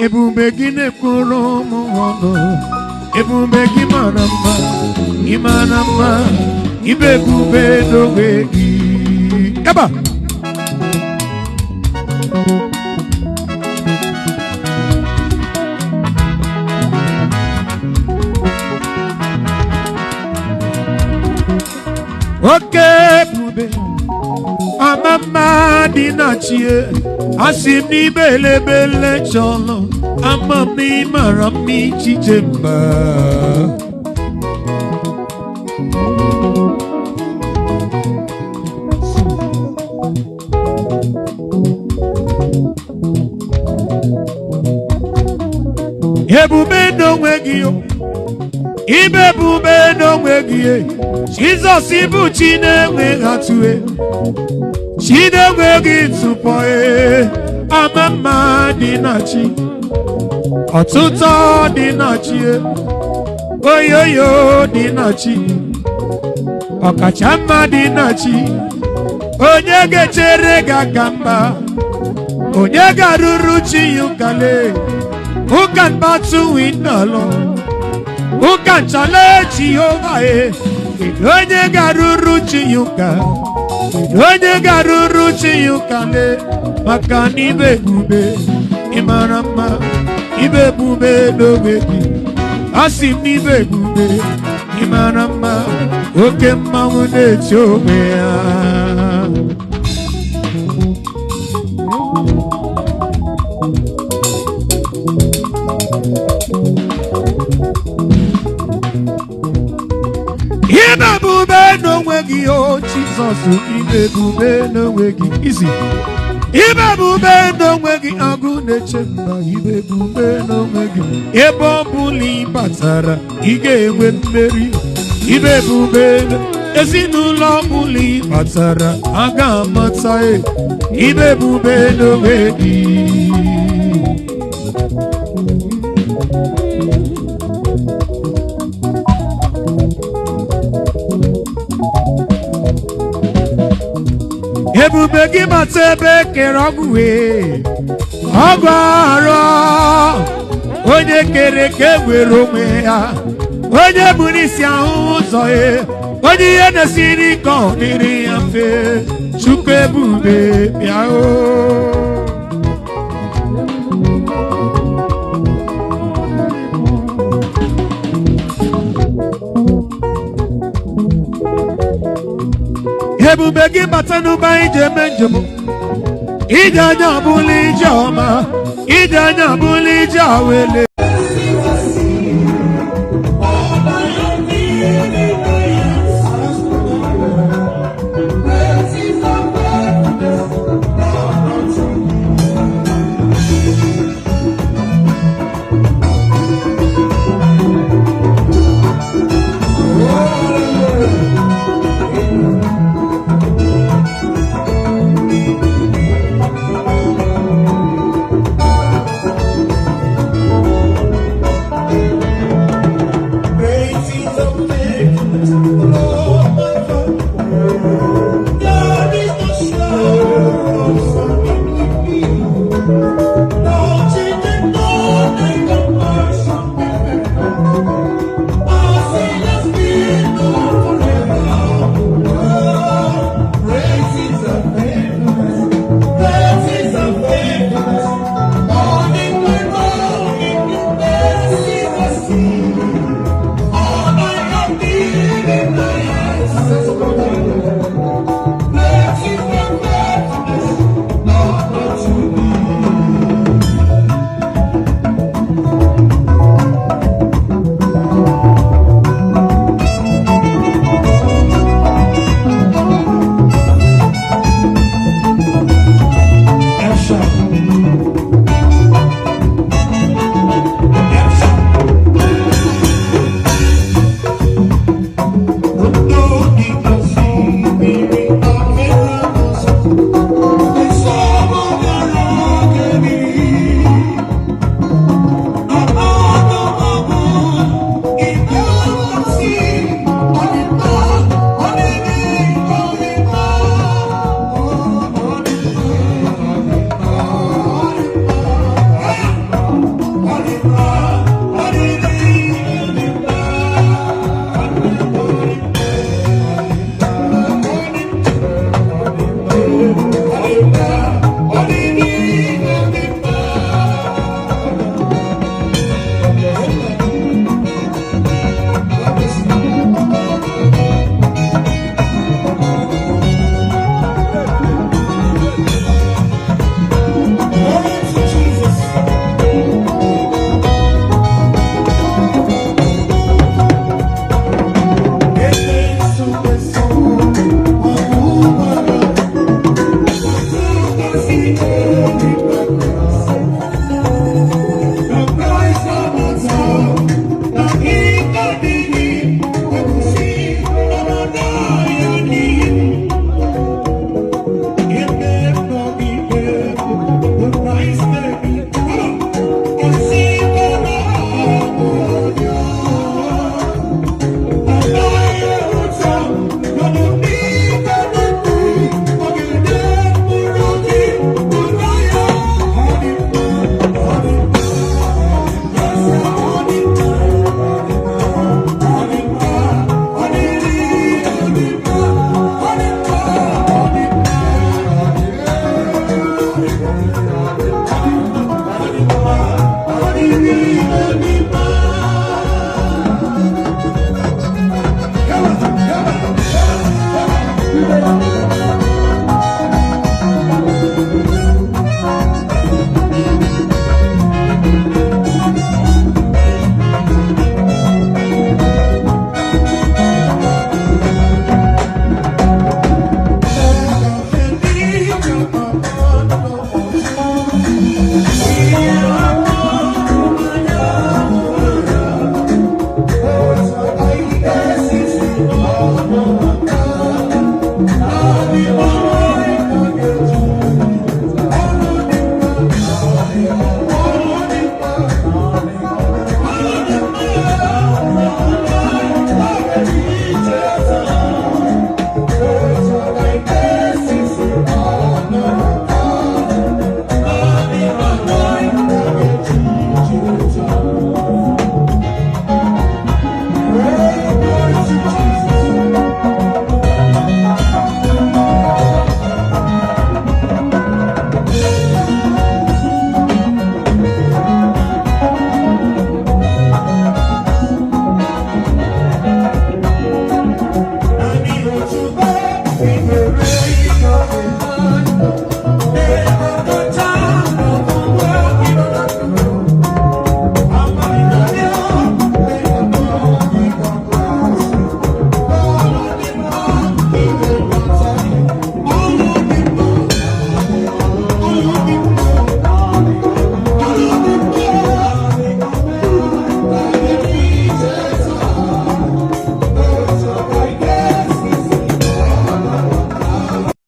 Ebube gị na-ekwuru ụmụ ọnụ. Ebube gị mara mma, ị mara mma, ibe ebube n'onwe gị. Eba! Oke ebube, amama dị na chie, asị m n'ibe elebele chọlọ, ama m n'ịmara m ichiche mba. Ebube n'onwe gị, ibe ebube n'onwe gị, Jizọs bụ chi na-enweghị atụ, chi na-enweghị ntụpọ, ama mma dị na chi, ọtụtụ dị na chi, oyoyo dị na chi, ọkacha mma dị na chi. Onye ga-echere gị aka mba, onye ga-arụrụ chi ya ụkale. Who can battle with the Lord? Who can challenge Jehovah? Onye garuru chiyuka, onye garuru chiyuka le. Maka ibe ebube, ịmara mma, ibe ebube n'onwe gị. Asị m n'ibe ebube, ịmara mma, oke mmanwụ na-eti onwe ya. Ibe ebube n'onwe gị, o Jizọs, ibe ebube n'onwe gị. Isi ibe ebube n'onwe gị, agụ na-eche mba, ibe ebube n'onwe gị. Ebe ọ bụla ị batara, ị ga-enwe mmeri. Ibe ebube ezinụlọ ọbụla ị batara, a ga-amata ibe ebube n'onwe gị. Ebube gị bata ebe kere ọgwụ ọgwụ arụ, onye kere ka nwere onwe ya, onye bụ n'isi ahụ ụzọ onye ihe na-esiri ike ọ dịrị ya mfe. Chukwu ebube bịa Ebube gị bata n'ụba ije eme njem, ije anya ọbụla ije ọma, ije anya ọbụla ije awele.